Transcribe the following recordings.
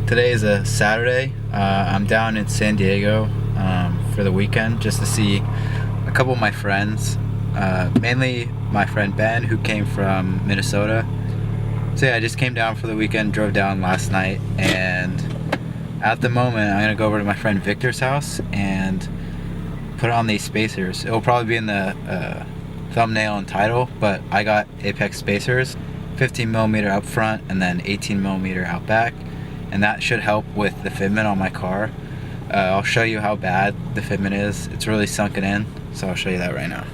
Today is a Saturday. I'm down in San Diego for the weekend just to see a couple of my friends, mainly my friend Ben, who came from Minnesota. So yeah, I just came down for the weekend, drove down last night, and at the moment I'm gonna go over to my friend Victor's house and put on these spacers. It will probably be in the thumbnail and title, but I got Apex spacers, 15mm up front and then 18mm out back, and that should help with the fitment on my car. I'll show you how bad the fitment is. It's really sunken in, so I'll show you that right now.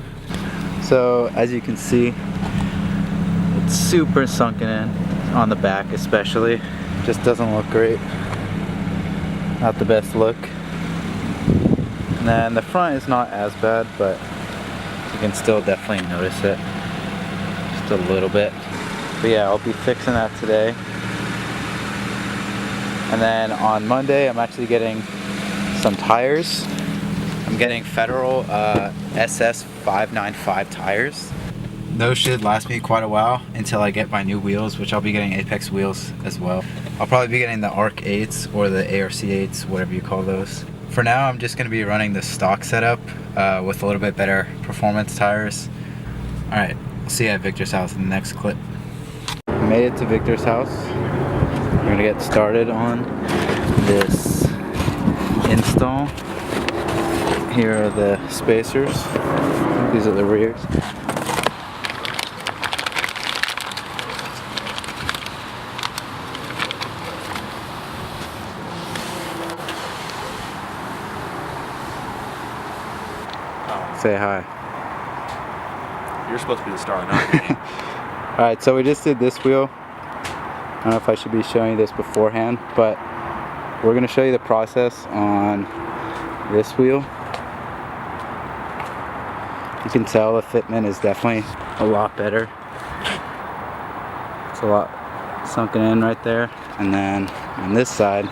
So as you can see, it's super sunken in on the back especially. Just doesn't look great. Not the best look. And then the front is not as bad, but you can still definitely notice it. Just a little bit. But yeah, I'll be fixing that today. And then on Monday, I'm actually getting some tires. I'm getting Federal SS 595 tires. Those should last me quite a while until I get my new wheels, which I'll be getting Apex wheels as well. I'll probably be getting the ARC 8s or the ARC 8s, whatever you call those. For now, I'm just going to be running the stock setup with a little bit better performance tires. Alright, I'll see you at Victor's house in the next clip. Made it to Victor's house. We're going to get started on this install. Here are the spacers. These are the rears. Say hi. You're supposed to be the star, not me. Alright, so we just did this wheel. I don't know if I should be showing you this beforehand, but we're going to show you the process on this wheel. You can tell the fitment is definitely a lot better. It's a lot sunken in right there. And then on this side,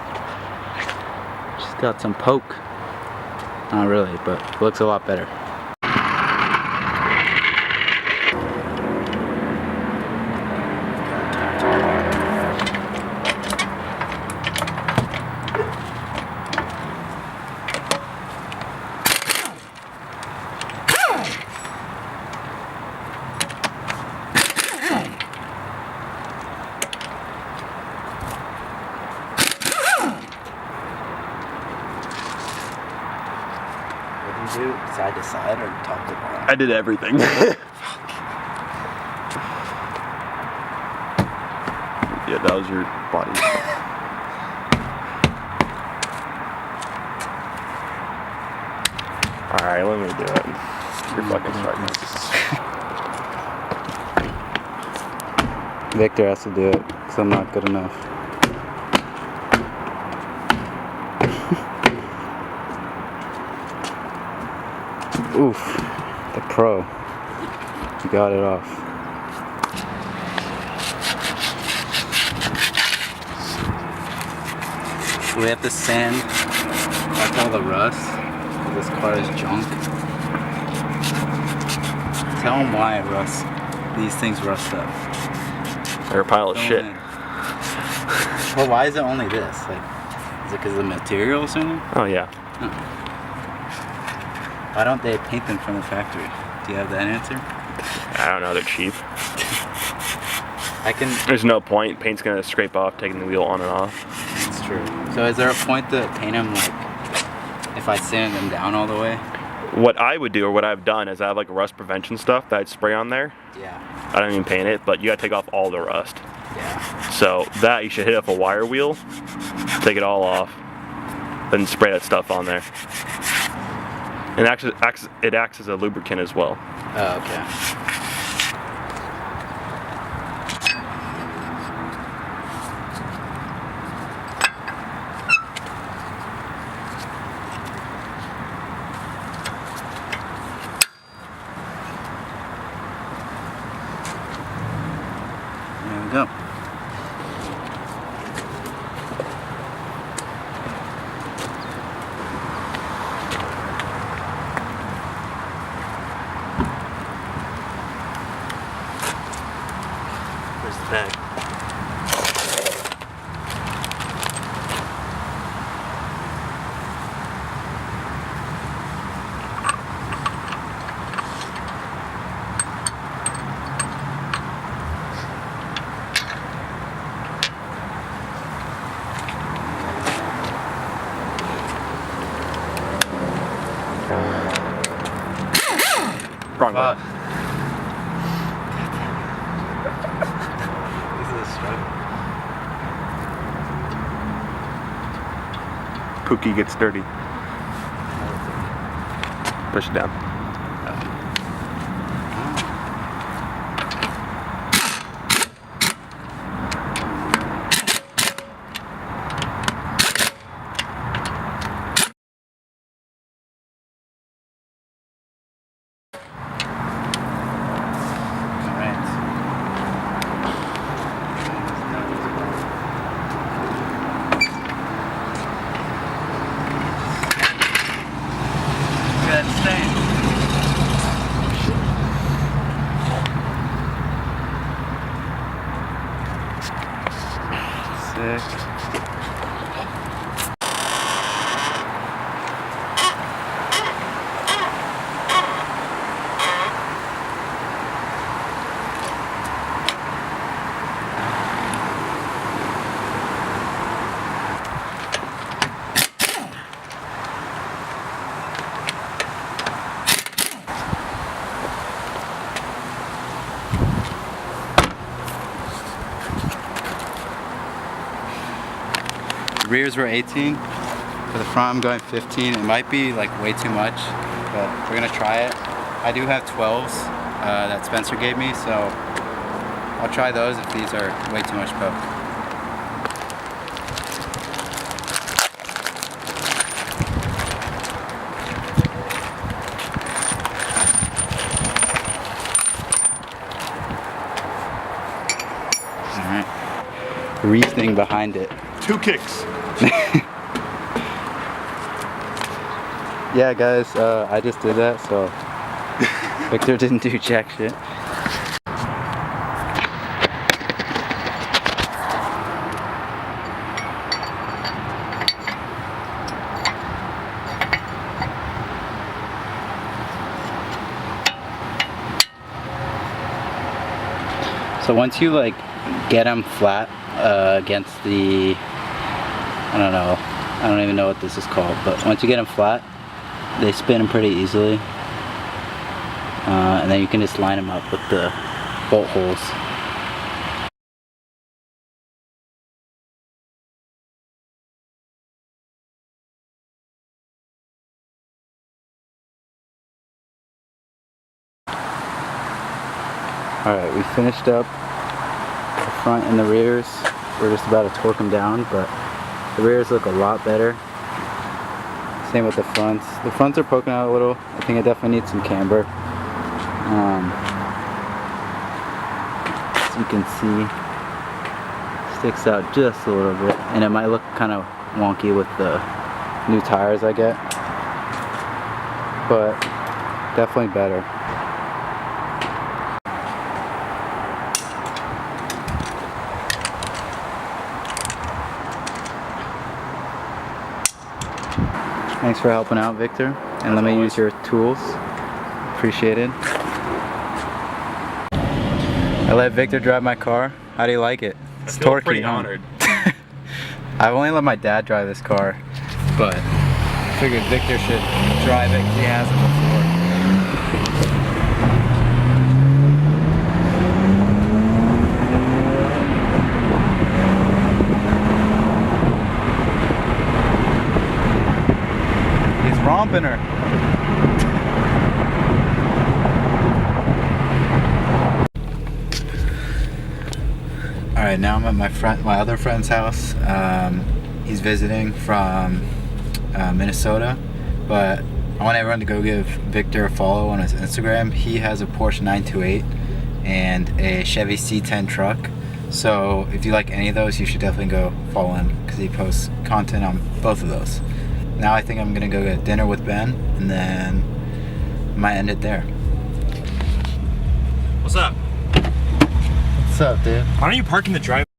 just got some poke. Not really, but it looks a lot better. Do side to side or top to bottom? I did everything. Yeah, that was your body. Alright, let me do it. You're fucking starting. Victor has to do it because I'm not good enough. Oof, the pro. You got it off. We have to sand off all the rust. This car is junk. Tell them why it rusts. These things rust up. They're a pile of shit. Well, why is it only this? Like, is it because of the material or something? Oh yeah. Oh. Why don't they paint them from the factory? Do you have that answer? I don't know, they're cheap. I can... There's no point. Paint's gonna scrape off taking the wheel on and off. That's true. So is there a point to paint them, like, if I sand them down all the way? What I would do, or what I've done, is I have like rust prevention stuff that I'd spray on there. Yeah. I don't even paint it, but you gotta take off all the rust. Yeah. So that you should hit up a wire wheel, take it all off, then spray that stuff on there. And it acts as a lubricant as well. Oh, okay. There we go. Wrong way. This is a struggle. Pookie gets dirty. Push it down. Sick. Rears were 18. For the front, I'm going 15. It might be like way too much, but we're gonna try it. I do have 12s that Spencer gave me, so I'll try those if these are way too much poke. Alright. Reasoning behind it. 2 kicks. Yeah, guys, I just did that, so Victor didn't do jack shit. So once you like get them flat against the, I don't even know what this is called, but once you get them flat, they spin pretty easily, and then you can just line them up with the bolt holes. Alright, we finished up the front and the rears. We're just about to torque them down, but the rears look a lot better. Same with the fronts. The fronts are poking out a little. I think it definitely needs some camber. As you can see, sticks out just a little bit, and it might look kind of wonky with the new tires I get, but definitely better. Thanks for helping out, Victor, and let me use your tools. Appreciate it. I let Victor drive my car. How do you like it? It's torquey, pretty honored. I've only let my dad drive this car, but I figured Victor should drive it because he has it before. Romping her. All right, now I'm at my other friend's house. He's visiting from Minnesota, but I want everyone to go give Victor a follow on his Instagram. He has a Porsche 928 and a Chevy C10 truck. So if you like any of those, you should definitely go follow him because he posts content on both of those. Now I think I'm gonna go get dinner with Ben, and then I might end it there. What's up? What's up, dude? Why don't you park in the driveway?